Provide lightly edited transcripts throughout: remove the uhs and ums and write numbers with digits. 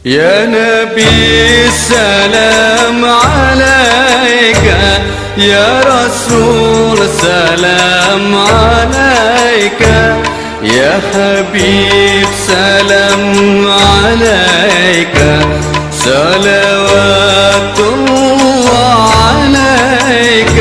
يا نبي السلام عليك، يا رسول سلام عليك، يا حبيب سلام عليك، صلوات الله عليك.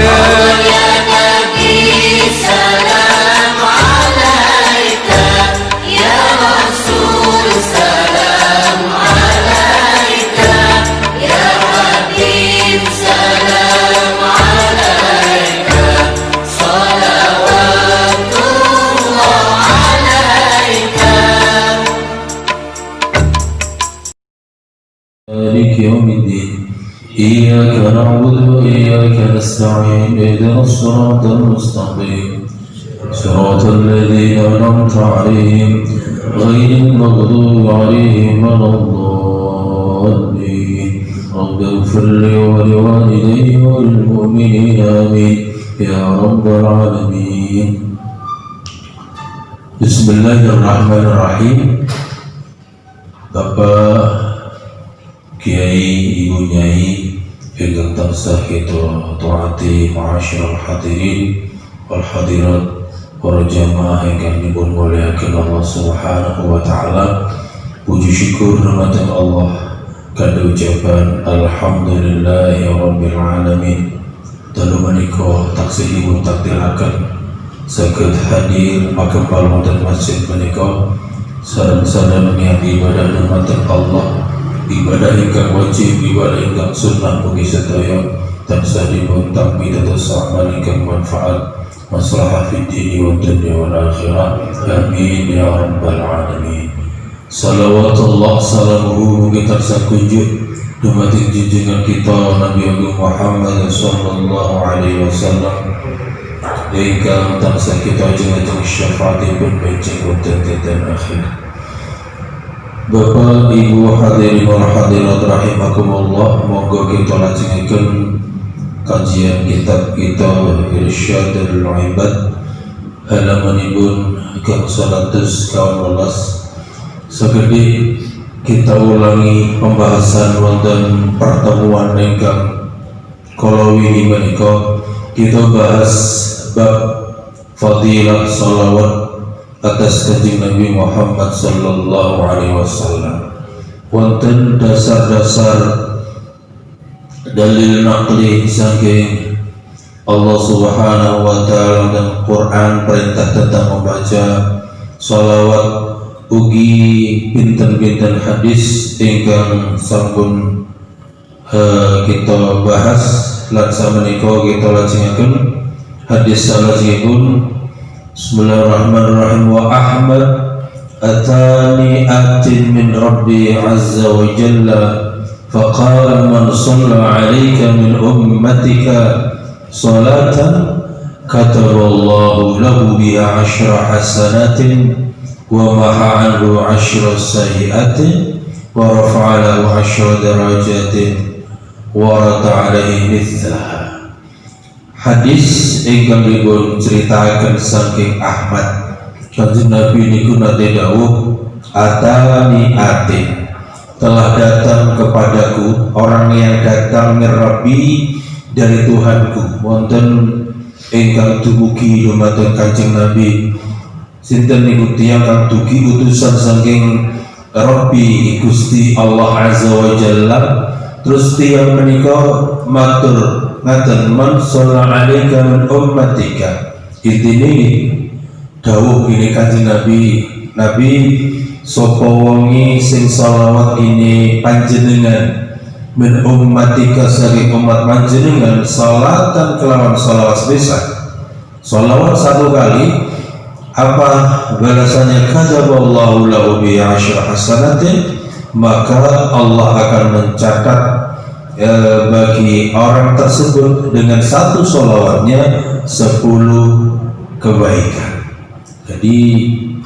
مالك يوم الدين إياك نعبد وإياك نستعين اهدنا الصراط المستقيم صراط الذين أنعمت عليهم غير المغضوب عليهم ولا الضالين رب اغفر لي ولوالدي وللمؤمنين آمين يا رب العالمين. بسم الله الرحمن الرحيم. Bapak Kiai, Ibu Nyai, ingkang tansah kita taati ma'asyiral hadirin wal hadirat, para jamaah ingkang dipun mulyakaken Allah Subhanahu wa taala. Puji syukur dumateng Allah kada ucapan alhamdulillahi rabbil alamin. Dalu menika taksihipun takdiraken saged hadir makempal wonten masjid menika sareng-sareng niati ibadah dumateng Allah. Ibadah ingkang wajib, ibadah ingkang sunnah bagi sedaya tansah dipun tampi dados amal ingkang manfaat maslahah fid dini wad dunya wal akhirah. Amin ya rabbal alamin. Salawatullah salamuhu mugi tansah kunjuk dumateng junjungan kita Nabi Agung Muhammad sallallahu alaihi wasallam ingkang tansah kita ajeng-ajeng syafaatipun benjing wonten dinten akhir. Bapak, Ibu, hadirin wal hadirat rahimakumullah, monggo kita lajengaken kajian kitab kita Irsyadul Ibad halamanipun kang 112. Saged kita ulangi pembahasan wonten pertemuan ingkang kala wingi menika. Kita bahas bab fadilah shalawat atas kanjeng Nabi Muhammad sallallahu alaihi wasallam. Wonten dasar-dasar dalil naqli saking Allah Subhanahu wa taala dan Quran perintah tentang membaca shalawat, ugi pinten-pinten hadis ingkang sampun kita bahas lan samenika kita lajengaken hadis salajengipun. Bismillahirrahmanirrahim. Wa Ahmad atani atin min Rabbi azza wa jalla faqala man shalla alayka min ummatika salatan kataballahu lahu biha 10 hasanatin wa maha anhu 10 sayyiatin wa rafa'a lahu 10 darajatin wa rada alayhi mithlaha. Hadis ingkang dipun ceritaken saking Ahmad, kanjeng Nabi niku nate dawuh, atani atin, telah datang kepadaku orang yang datang min Rabbi, dari Tuhanku. Wonten ingkang dumugi dumateng kanjeng Nabi, sinten niku tiyang kang dugi utusan saking Rabbi Gusti Allah azza wa jalla. Terus tiyang menika matur ngaten, man shalla alaika min ummatika. Intine dawuh ini kanjeng Nabi sapa wonge sing shalawat ini panjenengan min ummatika saking umat panjenengan salatan kelawan shalawat sepisan. Shalawat 1 kali apa balasannya? Kataballahu lahu bi 10 hasanatin, maka Allah akan mencatat bagi orang tersebut dengan 1 sholawatnya 10 kebaikan. Jadi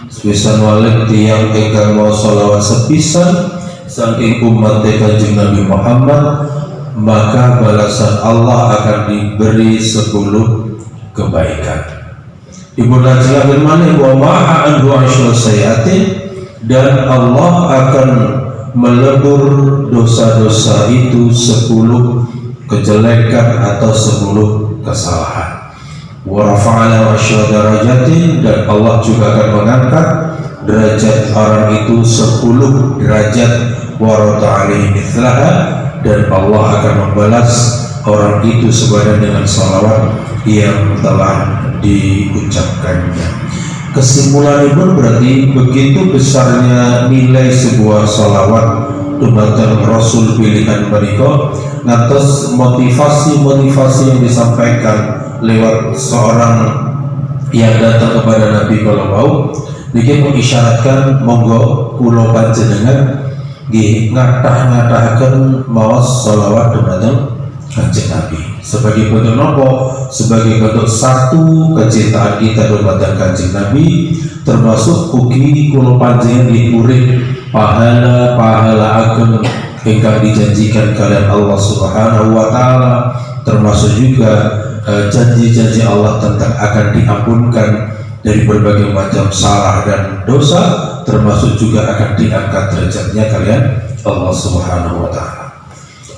sepisan walik tiang ingkang mau sholawat sepisan saking umat kanjeng Nabi Muhammad, maka balasan Allah akan diberi 10 kebaikan. Ibu Najla firman wa ma'a anhu 10 sayyatin, dan Allah akan melebur dosa-dosa itu 10 kejelekan atau 10 kesalahan. Wa rafa'ala asyra darajatin, dan Allah juga akan mengangkat derajat orang itu 10 derajat. Wa rada alaihi mithlaha, dan Allah akan membalas orang itu sebadan dengan salawat yang telah diucapkannya. Kesimpulan itu berarti begitu besarnya nilai sebuah salawat dumateng Rasul pilihan menika, ngantos motivasi-motivasi yang disampaikan lewat seorang yang datang kepada Nabi kalau mau niki mengisyaratkan monggo kula panjenengan nggih ngatah-ngatahaken maos salawat dumateng Kanjeng Nabi sebagai bentuk nopo, sebagai bentuk satu kecintaan kita dumateng Kanjeng Nabi, termasuk ugi kula panjenengan diurik pahala-pahala ageng ingkang dijanjikan kalian Allah Subhanahu wa taala, termasuk juga janji-janji Allah tentang akan diampunkan dari berbagai macam salah dan dosa, termasuk juga akan diangkat derajatnya kalian Allah Subhanahu wa taala.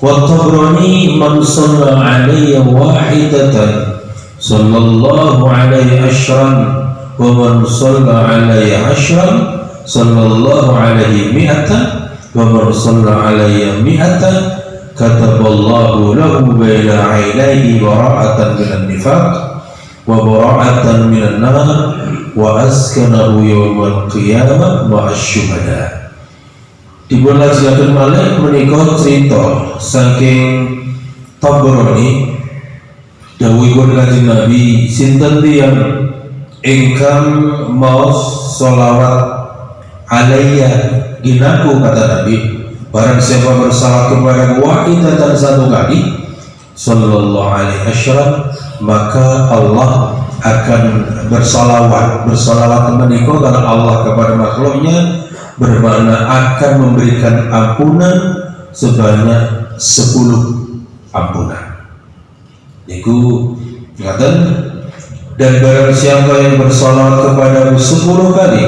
Wat-Tabrani man shalla alayya wahidatan sallallahu alaihi ashran, wa man shalla alayya ashran sallallahu alaihi mi'atan, wa man shalla alayya mi'atan kataballahu lahu baina 'ainaihi bara'atan minan nifaq wa bara'atan minan nar wa askanahu yawmal qiyamah ma'asy syuhada. Dipunlajengaken malih menika cerita saking Tabrani dawuhipun Kanjeng Nabi, sinten tiyang ingkang maos sholawat alayya ginaku, kata Nabi, barang siapa bersalawat kepada wahidatan satu kali sallallahu alaihi wasallam, maka Allah akan bersalawat menika kalau Allah kepada makhluknya, bermakna akan memberikan ampunan sebanyak 10 ampunan. Iku ngaten, dan barang siapa yang bersalawat kepadamu 10 kali,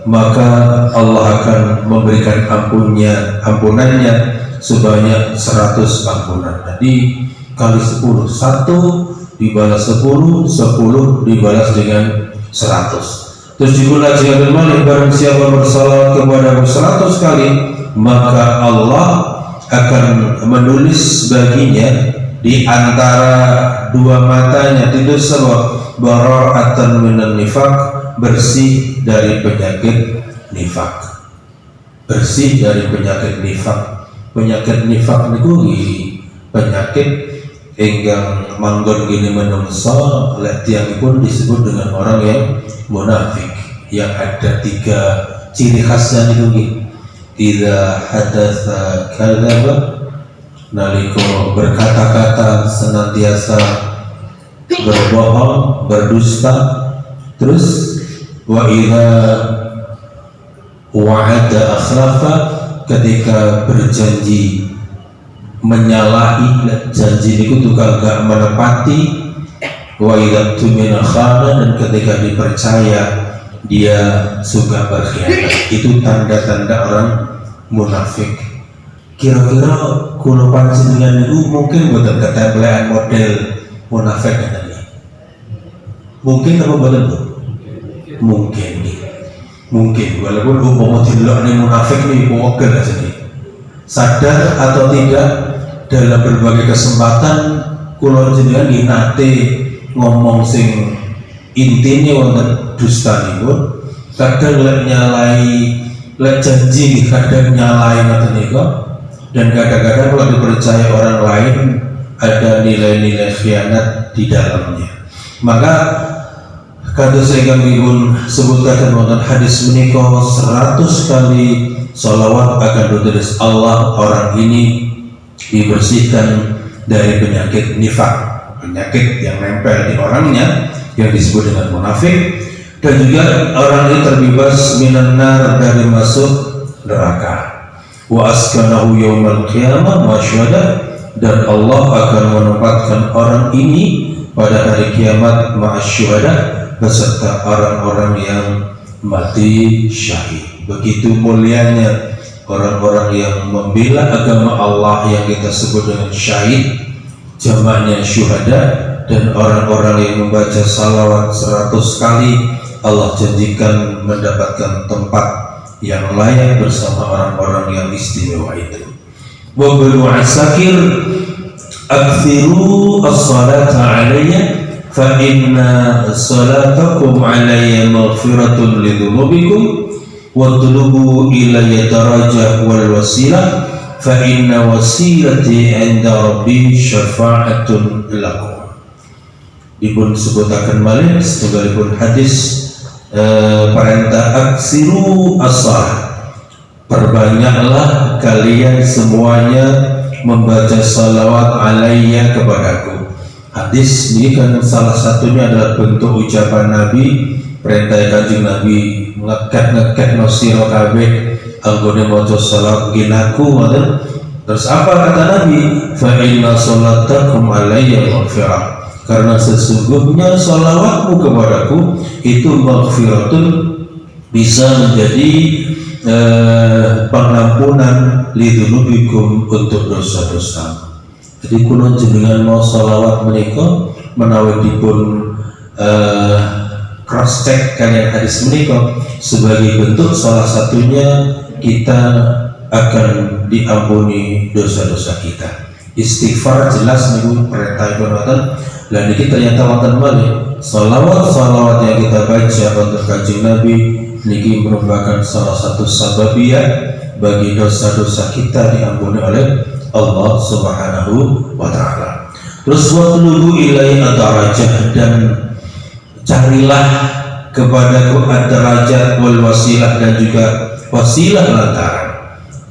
maka Allah akan memberikan ampunannya sebanyak 100 ampunan. Jadi kali 10, 1 dibalas 10, 10 dibalas dengan 100. Terus juga jika bermalik, barang siapa bersalawat kepadamu 100 kali, maka Allah akan menulis baginya di antara dua matanya tidur sebab bara'atan minan nifaq, bersih dari penyakit nifaq. Bersih dari penyakit nifaq. Penyakit nifaq niku penyakit ingkang manggon gini menungso lek tiyangipun disebut dengan orang yang munafik, yang ada 3 ciri khasnya itu nggih. Idza hadatsa kadzaba, nalika berkata-kata senantiasa berbohong, berdusta. Terus wa idza wa'ada akhlafa, ketika berjanji menyalahi janji itu tukang gak menepati. Wa idza tumina khana, dan ketika dipercaya dia suka berkhianat. Itu tanda-tanda orang munafik. Kira-kira kula panjenengan itu mungkin boten ketemplean model munafik katanya. Mungkin apa boten, Bu? Mungkin walaupun umpama dilok ning munafik nih pokoknya aja nih. Sadar atau tidak, dalam berbagai kesempatan kula jenengan nate ngomong sing intine wonten dustanipun, kadang lek nyalai, lek janji kadang nyalai ngoten niku, dan kadang-kadang kalau dipercaya orang lain ada nilai-nilai khianat di dalamnya. Maka kados ingkang dipun sebutaken wonten hadis menika 100 kali sholawat akan ditulis Allah, orang ini dibersihkan dari penyakit nifak, penyakit yang nempel di orangnya yang disebut dengan munafik, dan juga orang ini terbebas minan nar, dari masuk neraka. Wa askanahu yaumal qiyamah masyhada, dan Allah akan menempatkan orang ini pada hari kiamat ma'asyhada, beserta orang-orang yang mati syahid. Begitu mulianya orang-orang yang membela agama Allah yang kita sebut dengan syahid, jamaknya syuhada, dan orang-orang yang membaca salawat 100 kali Allah janjikan mendapatkan tempat yang layak bersama orang-orang yang istimewa itu. Wa Ibnu Asakir akthiru as-salata alayya fa inna salatakum alayya maghfiratun lidhunubikum wa tulubu ilayya darajah wal wasilah fa inna wasilati 'inda rabbi syafa'atun lakum. Dipun sebutaken malih setunggalipun hadis perintah aksiru as-salat, perbanyaklah kalian semuanya membaca salawat alayya kepadaku. Hadis ini kan salah satunya adalah bentuk ucapan Nabi, perintah kanjeng Nabi ngekat nosiro kabeh anggone maca salawat ginaku. Terus apa kata Nabi? Fa inna salatakum alayya maghfirah, karena sesungguhnya salawatmu kepadaku itu maghfiratun, bisa menjadi pengampunan lidzunubikum, untuk dosa-dosa. Jadi kula jenengan mau salawat menika menawi dipun cross check kalian hadis menika sebagai bentuk salah satunya kita akan diampuni dosa-dosa kita. Istighfar jelas niku perintah Ibnu. Dan ini ternyata wonten malih salawat yang kita baca untuk kanjeng Nabi niki merupakan salah satu sababiyah bagi dosa-dosa kita diampuni oleh Allah Subhanahu wa taala. Terus watlubu ilai ad-darajah, dan carilah kepadaku ad-darajat wal wasilah, dan juga wasilah lantaran.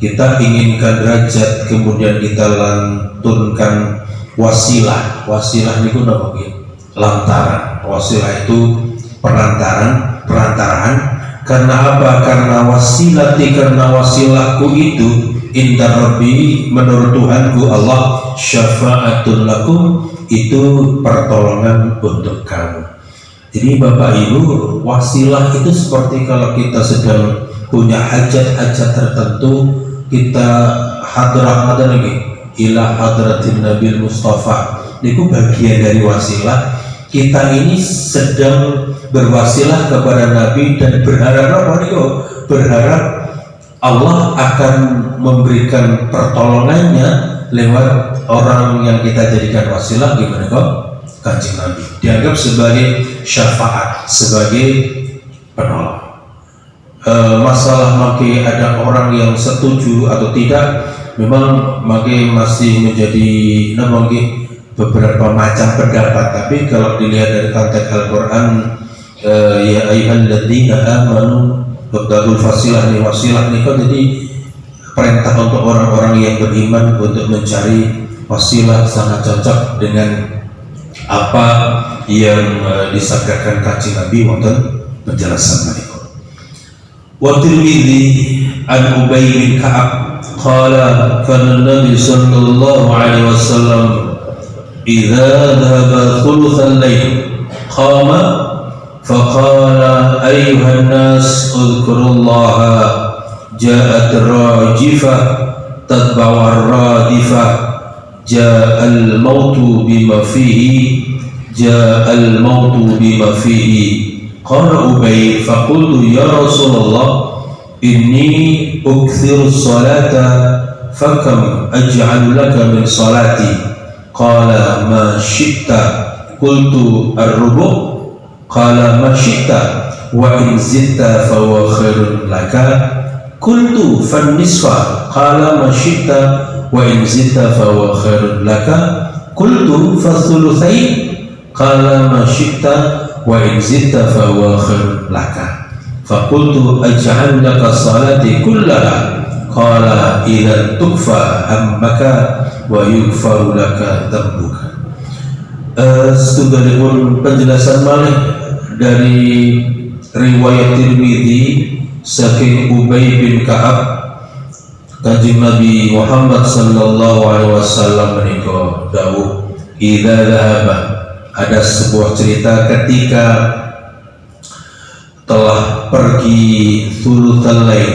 Kita inginkan derajat kemudian kita lantunkan wasilah. Wasilah niku napa nggih? Lantaran. Wasilah itu perantaraan. Karena apa? Karena wasilati, karena wasilahku itu inda rabbi, menurut Tuhanku Allah, syafa'atul lakum, itu pertolongan untuk kamu. Jadi Bapak Ibu, wasilah itu seperti kalau kita sedang punya hajat-hajat tertentu, kita hadrah lagi ila hadratin Nabil Mustafa, itu bagian dari wasilah. Kita ini sedang berwasilah kepada Nabi dan berharap apa nih? Berharap Allah akan memberikan pertolongannya lewat orang yang kita jadikan wasilah, gimana kok? Kanjeng Nabi dianggap sebagai syafaat, sebagai penolong. Masalah maki ada orang yang setuju atau tidak, memang maki masih menjadi beberapa macam pendapat. Tapi kalau dilihat dari konteks Al-Quran, ya ayyuhalladzina amanu wabtagul wasilah nih, jadi perintah untuk orang-orang yang beriman untuk mencari wasilah sangat cocok dengan apa yang disabdakan kanjeng Nabi wonten penjelasan mereka. Wa Tirmidzi an Ubay bin Ka'ab qala kana Nabi sallallahu alaihi wasallam idza dhahaba thuluthal layl qama faqala ayyuhan nas udhkurullaha ja'at rajifah tatba'u ar-radifah ja'al mautu bima fihi ja'al mautu bima fihi. Qala Ubay faqultu ya Rasulullah inni ukthiru salata fakam aj'alu laka min salati. Qala ma syi'ta. Qultu ar-rubu'. Qala ma syi'ta wa in zidta fa huwa khairun laka. Qultu fan nisfa. Qala ma syi'ta wa in zidta fa huwa khairun laka. Qultu fa thuluthain. Qala ma syi'ta wa in zidta fa huwa khairun laka. Fa qultu aj'al laka salati kullaha. Qala idza tukfa hammaka wa yughfaru laka dhanbuka. Setunggalipun penjelasan malih dari riwayat Tirmidzi saking Ubay bin Ka'ab, kanjeng Nabi Muhammad sallallahu alaihi wasallam menika dawuh idza dhahaba, ada sebuah cerita ketika telah pergi thulutsal lail,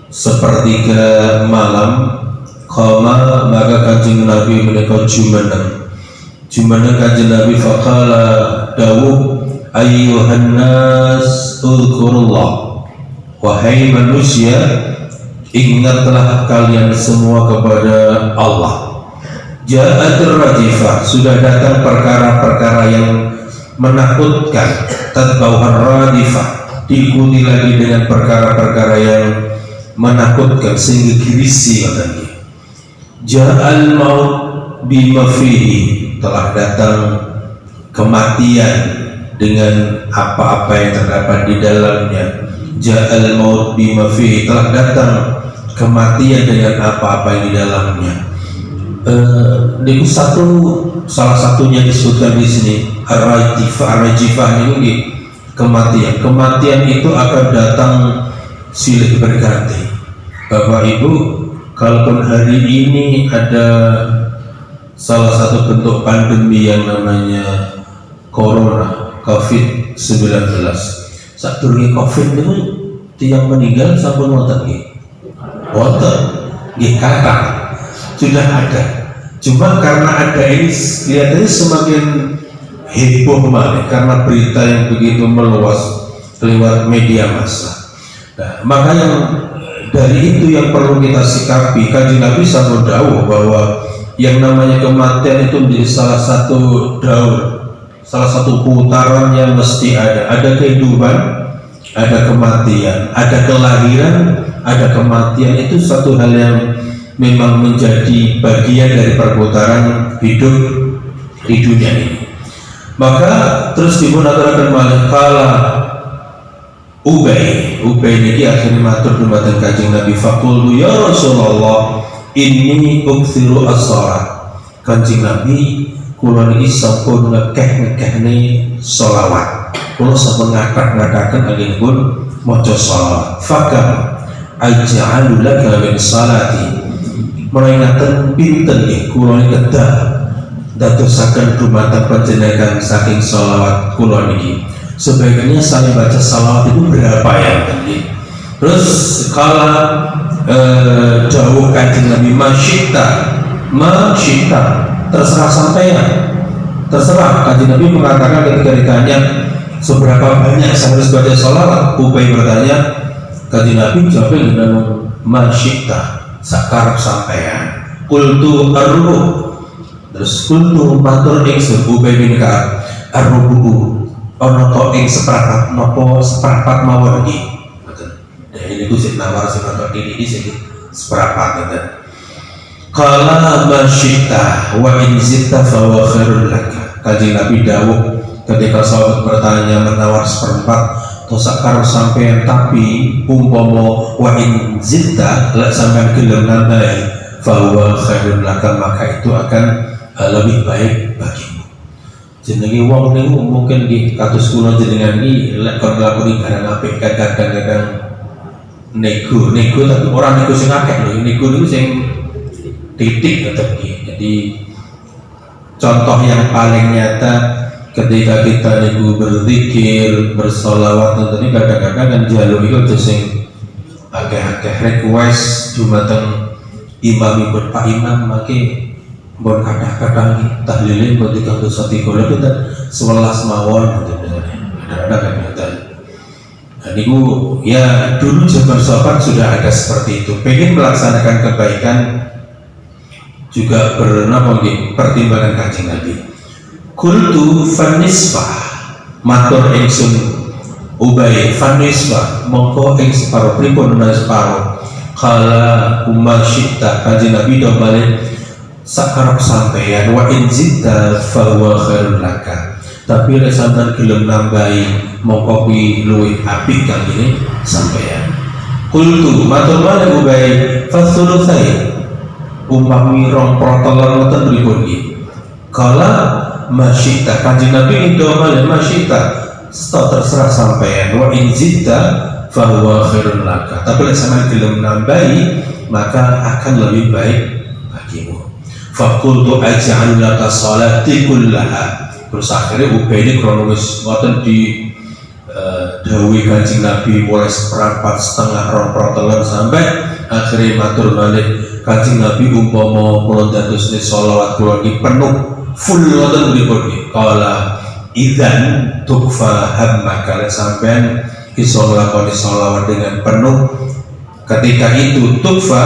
sepertiga malam, qama maka kanjeng Nabi menika jumeneng kanjeng Nabi faqala dawuh ayyuhan nas uzkurullah, wahai manusia ingatlah kalian semua kepada Allah. Ja'atir rajifah, sudah datang perkara-perkara yang menakutkan, tatbauhan radifah, diikuti lagi dengan perkara-perkara yang menakutkan sehingga kirisi katanya. Ja'al maut bima fihi, telah datang kematian dengan apa-apa yang terdapat di dalamnya. Ja'al maut bima fihi, telah datang kematian dengan apa-apa yang di dalamnya. Ini salah satunya disebutkan di sini ar-rajifah ini kematian. Kematian itu akan datang silih berganti. Bapak Ibu, kalaupun hari ini ada salah satu bentuk pandemi yang namanya corona, COVID-19. Saat turunnya COVID itu tiang meninggal sampun wonten nggih. Wonten nggih kakak sudah ada. Cuma karena ada ini kelihatannya semakin heboh kemarin karena berita yang begitu meluas lewat media massa. Nah, maka yang dari itu yang perlu kita sikapi, kanjeng Nabi sabda dawuh bahwa yang namanya kematian itu menjadi salah satu daur, salah satu putaran yang mesti ada kehidupan, ada kematian, ada kelahiran, ada kematian. Itu satu hal yang memang menjadi bagian dari perputaran hidup di dunia ini. Maka terus dimunaturakan malih kala Ubay niki akhirnya matur dumateng kanjeng Nabi, faqultu ya Rasulullah inni ukthiru as-shalah. Kanjeng Nabi, kula niki sampun ngekeh-ngekehne sholawat, kula sampun ngakak-ngakaken anggenipun maca sholawat. Fakam aj'alu laka min salati, menawi pinten nggih kula kedah dadosaken dumateng panjenengan saking sholawat kula niki. Sebaiknya saya baca sholawat itu berapa ya tadi? Terus kala dawuh kanjeng Nabi masyita, terserah sampeyan. Terserah. Kanjeng Nabi mengatakan ketika ditanya seberapa banyak saya harus baca sholawat, Ubay bertanya, kanjeng Nabi jawab dengan masyita, sakarep sampeyan. Kultu arruh, terus kultu matur ingsun Ubay bin Ka'ab arruhu ono to ing seprapat nopo seprapat mawon iki. Ngoten. Nah ini ku sing nawar sing ono iki sing seprapat ngoten. Qala masyita wa in zitta fa huwa khairul laka. Kanjeng Nabi dawuh ketika sahabat bertanya menawar seperempat atau sakar sampean, tapi umpama wa in zitta lek sampean gelem nambahi fa huwa khairul laka, maka itu akan lebih baik bagimu. Jenenge wong niku mungkin di kados kula jenengan iki lek kon nglakoni barang apik kadang-kadang nego tapi orang nego sing akeh lho, nego niku sing titik tetep iki. Jadi contoh yang paling nyata ketika kita niku berzikir, bersolawat tentunya kadang-kadang kan jaluk iku aja sing akeh-akeh request dumateng imamipun Pak Imam maki bon kadang-kadang tahlilin buat dikanggo sati kula kita 11 mawon gitu kadang-kadang kan. Nah niku ya dulu zaman sahabat sudah ada seperti itu, pengen melaksanakan kebaikan juga bernapa nggih pertimbangan kanjeng Nabi. Kultu fanisfah, matur ingsun Ubay fanisfah, mongko ing separo pripun menawi separo. Kala umasyita, kanjeng Nabi do balik sakarep sampeyan wa in zitta fa huwa khairul laka, tapi lek sampeyan gelem nambahi mongko kuwi luwih apik kangge sampeyan. Kultu matur malih Ubay fasulutsai, umpami 2/3 ngoten pripun iki. Kala masyita, kanjeng Nabi itu malih masyita, terserah sampeyan wa in zitta fa huwa khairul laka, tapi lek sampeyan gelem nambahi maka akan lebih baik bagimu. Fakultu aj'alu laka sholati kullaha. Terus akhirnya Ubay ini kronologis ngoten di dawuh Kanjeng Nabi mulai seperempat setengah roprotelan sampai akhirnya matur balik Kanjeng Nabi umpama kula dadosne sholawat kula iki penuh full wonten pripun kala idzan tukfa hamma kala sampean iso nglakoni sholawat dengan penuh ketika itu tukfa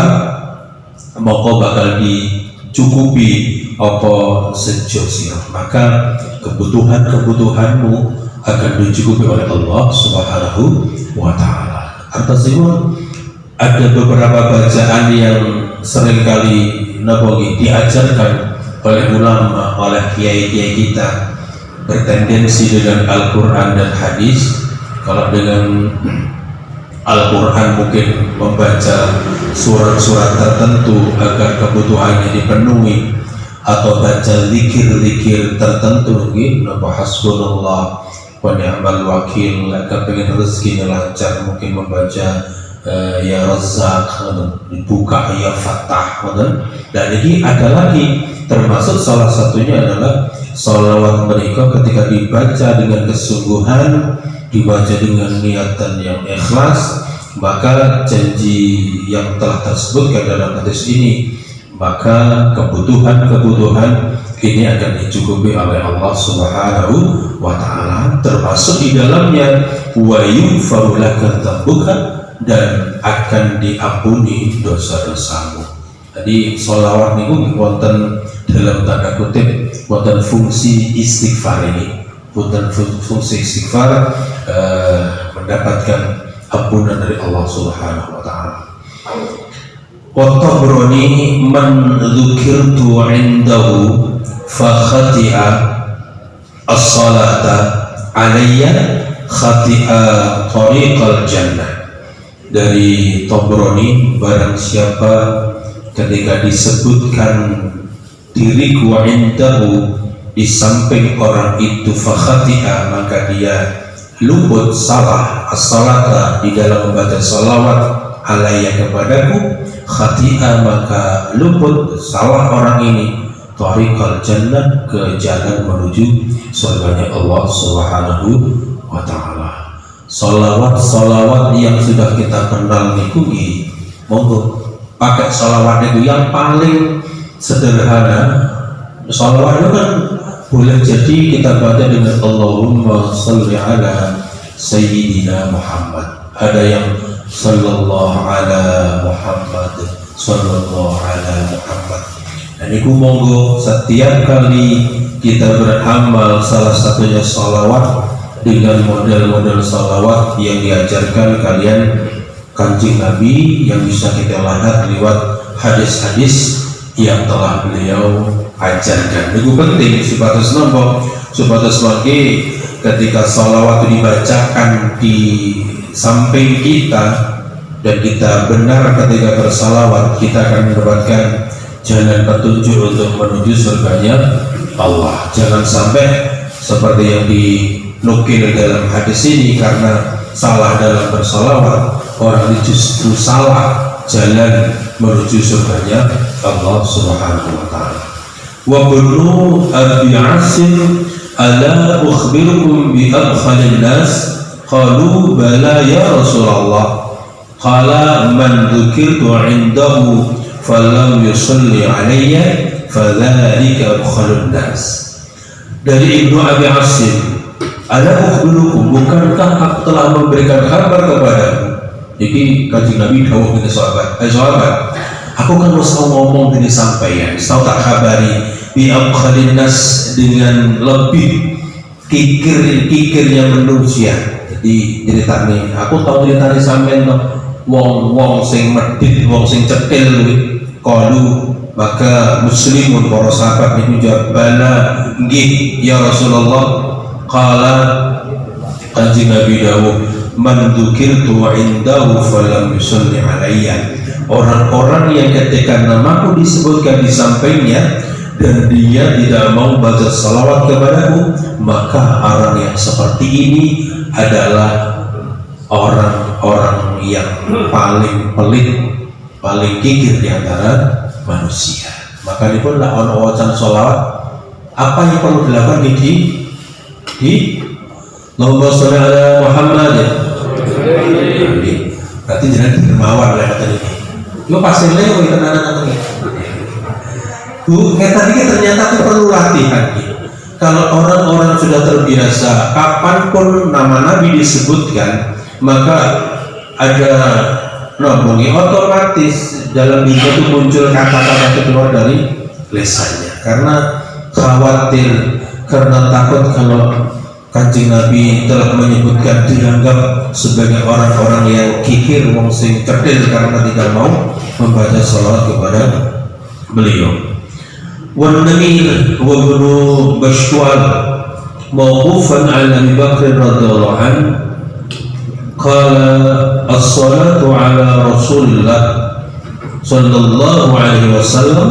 maka bakal dicukupi apa sejo sira maka kebutuhanmu akan dicukupi oleh Allah Subhanahu wa Ta'ala. Artinya ada beberapa bacaan yang seringkali diajarkan oleh ulama, oleh kiai-kiai kita bertendensi dengan Al-Quran dan hadis. Kalau dengan Al-Quran mungkin membaca surat-surat tertentu agar kebutuhannya dipenuhi, atau baca zikir-zikir tertentu gitu, hasbunallah wa ni'mal wakil, agar pengen rezekinya lancar mungkin membaca ya Razzaq, dibuka ya Fattah, dan ini ada lagi termasuk salah satunya adalah sholawat mereka ketika dibaca dengan kesungguhan, dibaca dengan niatan yang ikhlas, maka janji yang telah tersebutkan dalam hadis ini, maka kebutuhan ini akan dicukupi oleh Allah Subhanahu wa Ta'ala, termasuk di dalamnya wa yughfaru laka dhanbuka, dan akan diampuni dosa-dosamu. Jadi sholawat niku wonten dalam tanda kutip wonten fungsi istighfar ini, wonten fungsi istighfar mendapatkan ampunan dari Allah Subhanahu wa Ta'ala. Wa tabrani man dzukirtu indahu fa khati'a as-salata alayya khati'a tariqal jannah. Dari Tabrani, barang siapa ketika disebutkan diriku indahu di samping orang itu fa khati'a, maka dia luput salah as-salata di dalam membaca salawat alayya kepadaku, khati'a maka luput salah orang ini tariqal jannah, ke jalan menuju surganya Allah Subhanahu wa Ta'ala. Salawat yang sudah kita kenal niku monggo pakai salawat itu yang paling sederhana. Salawat itu kan boleh jadi kita baca dengan Allahumma sholli ala sayyidina Muhammad, ada yang sallallahu ala Muhammad, sallallahu ala Muhammad. Dan itu monggo setiap kali kita beramal salah satunya salawat dengan model-model salawat yang diajarkan kalian Kanjeng Nabi, yang bisa kita lihat lewat hadis-hadis yang telah beliau ajarkan. Itu penting supados nopo, supados lagi ketika salawat itu dibacakan di samping kita dan kita benar ketika bersalawat, kita akan mendapatkan jalan petunjuk untuk menuju surganya Allah. Jangan sampai seperti yang dinukil dalam hadis ini, karena salah dalam bersalawat orang ini justru salah jalan menuju surganya Allah Subhanahu wa Ta'ala. Wa bunu Abi Asim ala ukhbirukum bi adkhalin nas, qalu bala ya Rasulullah, qala man dzukirtu indahu falam yusalli alayya fadzalika adkhalun nas. Dari Ibnu Abi Asim, ala ukhbirukum, bukankah aku telah memberikan kabar kepadamu? Jadi Kanjeng Nabi dawuh kepada sahabat, aku kan mau ngomong ini sampaian, tahu tak kabari bi adkhalin nas, dengan lebih kikirnya manusia. Jadi ceritane, aku tahu ceritane sampean wong sing medhit, wong sing cetil qalu, maka muslimun para sahabat itu jawab bala nggih ya Rasulullah. Qala, Kanjeng Nabi dawuh, man dzukirtu indahu falam yusalli alayya, orang-orang yang ketika namaku disebutkan di sampingnya dan dia tidak mau baca salawat kepadaku, maka orang yang seperti ini adalah orang-orang yang paling pelit, paling kikir di antara manusia. Maka ini pun lah ono wacan salawat, apa yang perlu dilakukan di Allahumma sholli ala Muhammad. Berarti jangan dermawan lah kata ini. Yo pasien leo itu anak-anak ini. Bu, kayak tadi ternyata itu perlu latihan. Kalau orang-orang sudah terbiasa, kapanpun nama Nabi disebutkan, maka ada nobongi otomatis dalam diri itu muncul kata-kata itu keluar dari lesannya. Karena khawatir, karena takut kalau Kanjeng Nabi telah menyebutkan dianggap sebagai orang-orang yang kikir, wong sing cerdil karena tidak mau membaca salawat kepada beliau. والنمير وابن بشوال موقوفا على أبي بكر رضي الله عنه قال الصلاة على رسول الله صلى الله عليه وسلم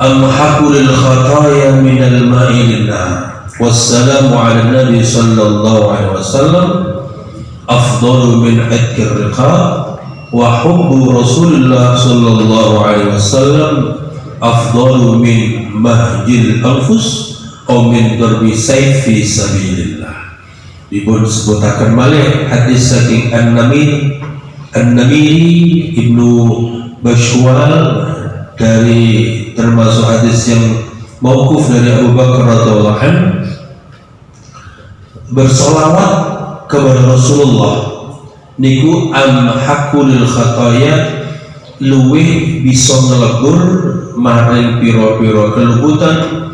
أمحق للخطايا من الماء للنار والسلام على النبي صلى الله عليه وسلم أفضل من عتق الرقاب وحب رسول الله صلى الله عليه وسلم afdalu min mahjil anfus atau min darbi sayf fi sabilillah. Dipun sebutaken malih hadis saking An-Namiri Ibnu Bashwal dari termasuk hadis yang mauquf dari Abu Bakar radhiyallahu anhu, bersolawat kepada Rasulullah niku amhaqul khataya, luwih bisa ngelebur maring piro-piro keluputan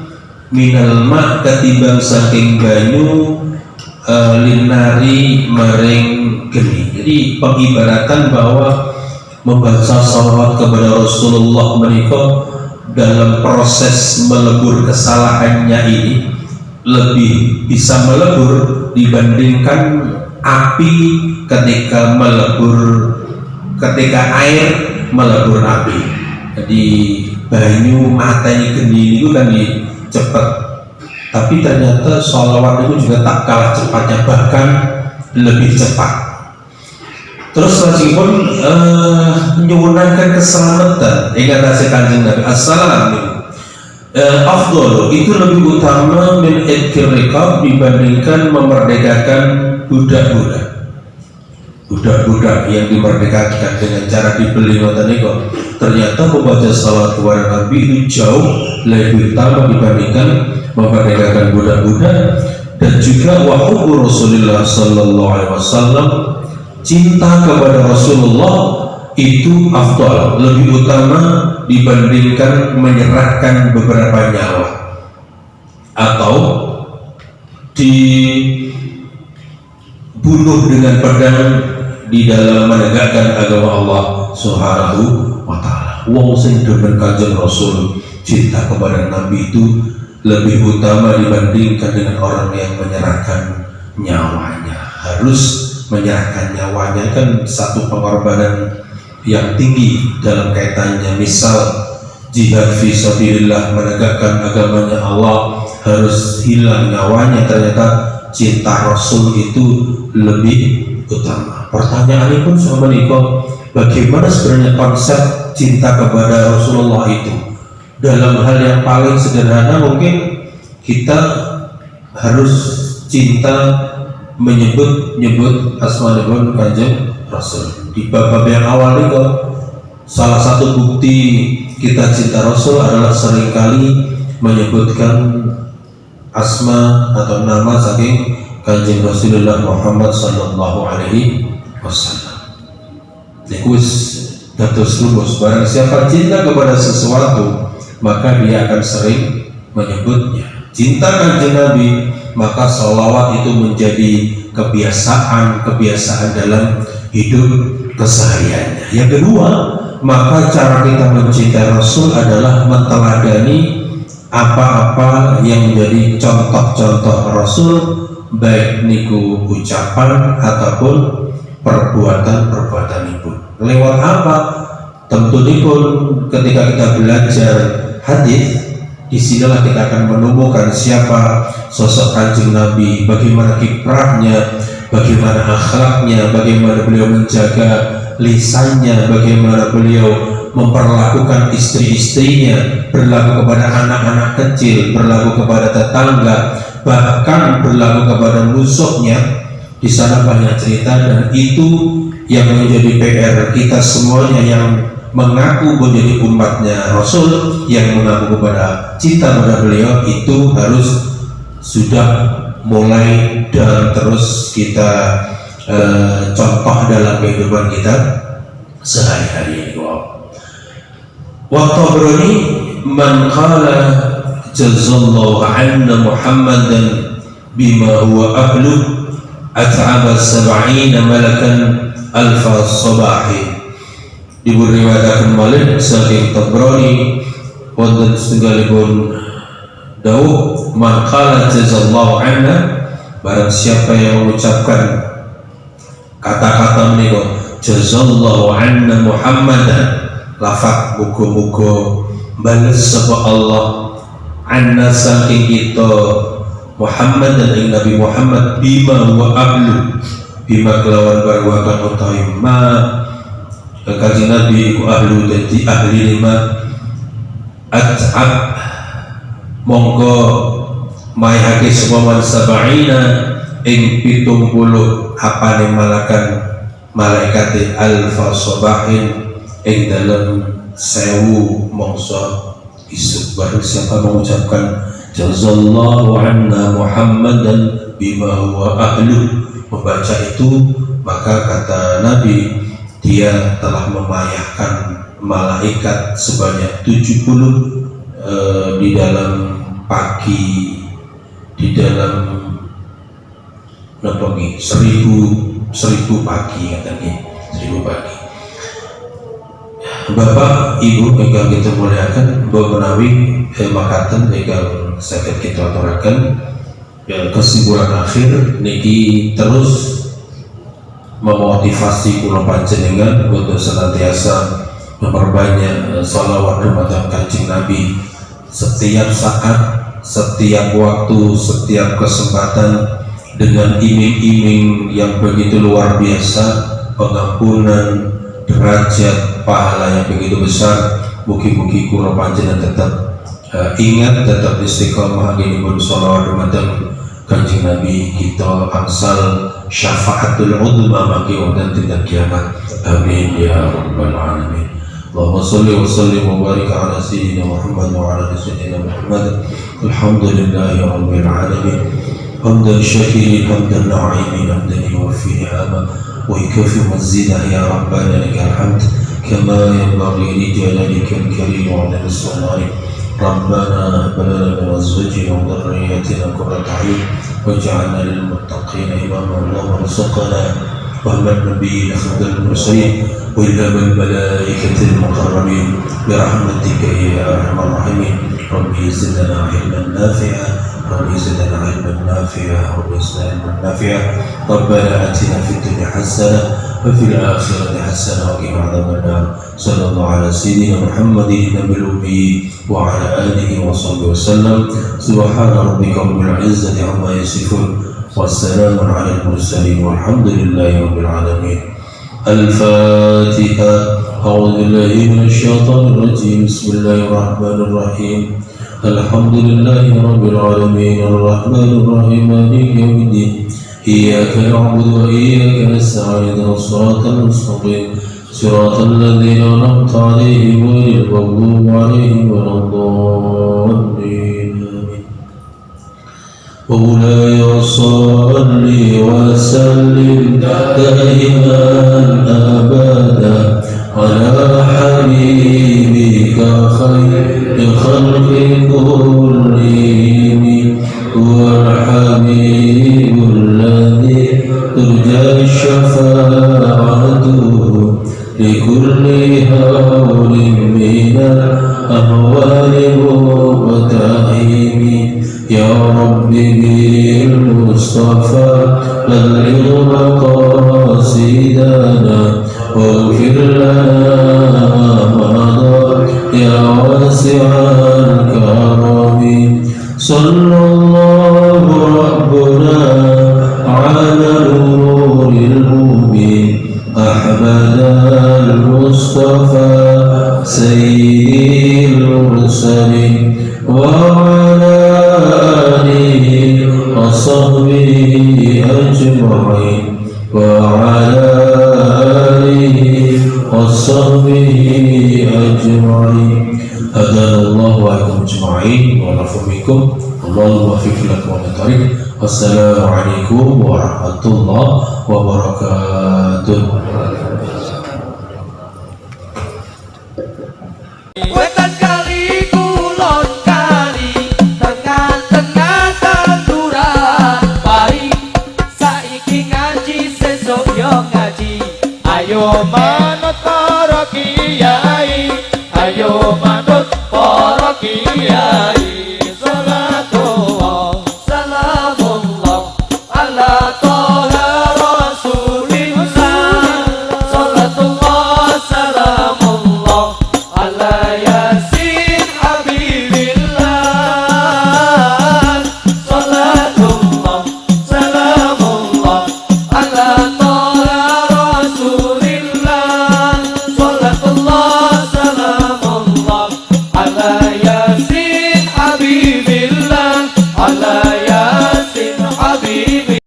minal ma ketimbang saking banyu linari maring geni. Jadi pengibaratan bahwa membaca salawat kepada Rasulullah menika dalam proses melebur kesalahannya ini lebih bisa melebur dibandingkan api ketika air melebur api. Jadi banyu mateni geni itu kan cepet, tapi ternyata sholawat itu juga tak kalah cepatnya, bahkan lebih cepat. Terus lajengipun nyuwunaken keselamatan ingkang tasih Kanjeng Nabi assalamu afdal, itu lebih utama min idkir riqab dibandingkan memerdekakan budak-budak yang dimerdekakan dengan cara dibeli ngoten niku. Ternyata membaca salawat kepada Nabi itu jauh lebih utama dibandingkan memerdekakan budak-budak. Dan juga wa hubbu Rasulullah sallallahu alaihi wasallam, cinta kepada Rasulullah itu afdal, lebih utama dibandingkan menyerahkan beberapa nyawa atau dibunuh dengan pedang di dalam menegakkan agama Allah Subhanahu wa ta'ala. Wong sing demen Kanjeng Rasul, cinta kepada Nabi itu lebih utama dibandingkan dengan orang yang menyerahkan nyawanya. Harus menyerahkan nyawanya kan satu pengorbanan yang tinggi dalam kaitannya. Misal jihad fi sabilillah, menegakkan agamanya Allah, harus hilang nyawanya. Ternyata cinta Rasul itu lebih utama. Pertanyaan ini pun sama Niko, bagaimana sebenarnya konsep cinta kepada Rasulullah itu? Dalam hal yang paling sederhana mungkin kita harus cinta menyebut asmaul Kanjeng Rasul. Di bab yang awal itu salah satu bukti kita cinta Rasul adalah seringkali menyebutkan asma atau nama saking Kanjeng Rasulullah Muhammad sallallahu alaihi wasallam. Nikus dados rumus, barang siapa cinta kepada sesuatu maka dia akan sering menyebutnya. Cinta Kanjeng Nabi, maka sholawat itu menjadi kebiasaan dalam hidup kesehariannya. Yang kedua, maka cara kita mencintai Rasul adalah menteladani apa-apa yang menjadi contoh-contoh Rasul, baik niku ucapan ataupun perbuatan ibu. Lewat apa? Tentu pun ketika kita belajar hadis, disinilah kita akan menemukan siapa sosok Kanjeng Nabi, bagaimana kiprahnya, bagaimana akhlaknya, bagaimana beliau menjaga lisannya, bagaimana beliau memperlakukan istri-istrinya, berlaku kepada anak-anak kecil, berlaku kepada tetangga, bahkan berlaku kepada musuhnya. Di sana banyak cerita, dan itu yang menjadi PR kita semuanya yang mengaku menjadi umatnya Rasul, yang mengaku kepada cinta pada beliau, itu harus sudah mulai dan terus kita contoh dalam kehidupan kita sehari-hari. Wa Tabrani man qala jazallahu anna Muhammadan bima huwa ahlu at'aba sab'ina malakan alfa sabahi. Diberiwayatkan Malik saking Tabrani wonten setunggalipun dawuh man qala jazallahu anna, barang siapa yang mengucapkan kata-kata menika jazallahu anna Muhammadan, lafaz muga-muga bales sapa Allah anna saking kita Muhammad dan Nabi Muhammad bima huwa ahlu, bima kelawan barwakan utawi ma kanjeng Nabi iku ahlu dadi ahli lima at'ab monggo maihake sepaman sab'ina ing 70 apane malakan malaikate alfa sabahin ing dalam 1000 mangsa isuk. Baru siapa mengucapkan jazallahu anna Muhammadan bima huwa ahlu, membaca itu, maka kata Nabi dia telah memayahkan malaikat sebanyak 70 di dalam pagi, di dalam napongi 1000 pagi, katanya 1000 pagi. Bapak Ibu ingkang kita muliakan, bahwa menawi makaten ingkang saged kita aturaken kesimpulan akhir niki terus memotivasi kula panjenengan untuk senantiasa memperbanyak sholawat dumateng Kanjeng Nabi setiap saat, setiap waktu, setiap kesempatan, dengan iming-iming yang begitu luar biasa, pengampunan, derajat, pahala yang begitu besar. Mugi-mugi kula panjenengan tetap ingat, tetap istiqomah ginipun sholawat dumateng Kanjeng Nabi kita angsal syafaatul udma mangke wonten dinten kiamat. Amin ya rabbal alamin. Allahumma shalli wa sallim wa barik ala sayyidina Muhammad wa ala ali sayyidina Muhammad. Alhamdulillahi rabbil alamin. Hamdan syakirin, hamdan na'imin, hamdan yuwaffi ni'ama wa yukafi mazidah ya rabbana lakal hamd kama yanbaghi li jalalika al-karim wa 'ala as-salih. ربنا هب لنا من ازواجنا وذرياتنا قرة اعين واجعلنا للمتقين اماما. اللهم ارزقنا وهم النبيين خلد المرسلين وإلهام الملائكة المقربين برحمتك يا ارحم الراحمين. ربي زدنا علما نافعا، ربي زدنا علما نافعا، ربي زدنا علما نافعا. ربنا اتنا في الدنيا حسنة وفي الآخرة حسنة وقنا عذاب النار. صلى الله على سيدنا محمد النبي الأمي وعلى آله وصحبه وسلم. سبحان ربك رب العزة عما يصفون والسلام على المرسلين والحمد لله رب العالمين. الفاتحة. أعوذ بالله من الشيطان الرجيم. بسم الله الرحمن الرحيم. الحمد لله رب العالمين الرحمن الرحيم مالك يوم الدين. إياك نعبد وإياك نستعين اهدنا الصراط المستقيم صراط الذين أنعمت عليهم غير المغضوب عليهم ولا الضالين. مولاي صل وسلم دائما أبدا على حبيبك خير خلق كلهم هو الحبيب الذي ترجى شفاعته لكل هول من الأهوال مقتحم. يا رب بالمصطفى بلغ مقاصدنا واغفر لنا ما مضى يا واسع الكرم. صلى الله ربنا على نور المبين أحمد المصطفى سيد المرسلين وعلى آله وصحبه أجمعين وعلى آله وصحبه أجمعين هدانا الله وإياكم أجمعين ونفع بكم الله الوفيق لكم والطريق والسلام عليكم ورحمة الله وبركاته. Wetan kali kulon kali tengah-tengah tanduran pari saiki ngaji sesuk yo ngaji ayo manut para kiai ayo manut para kiai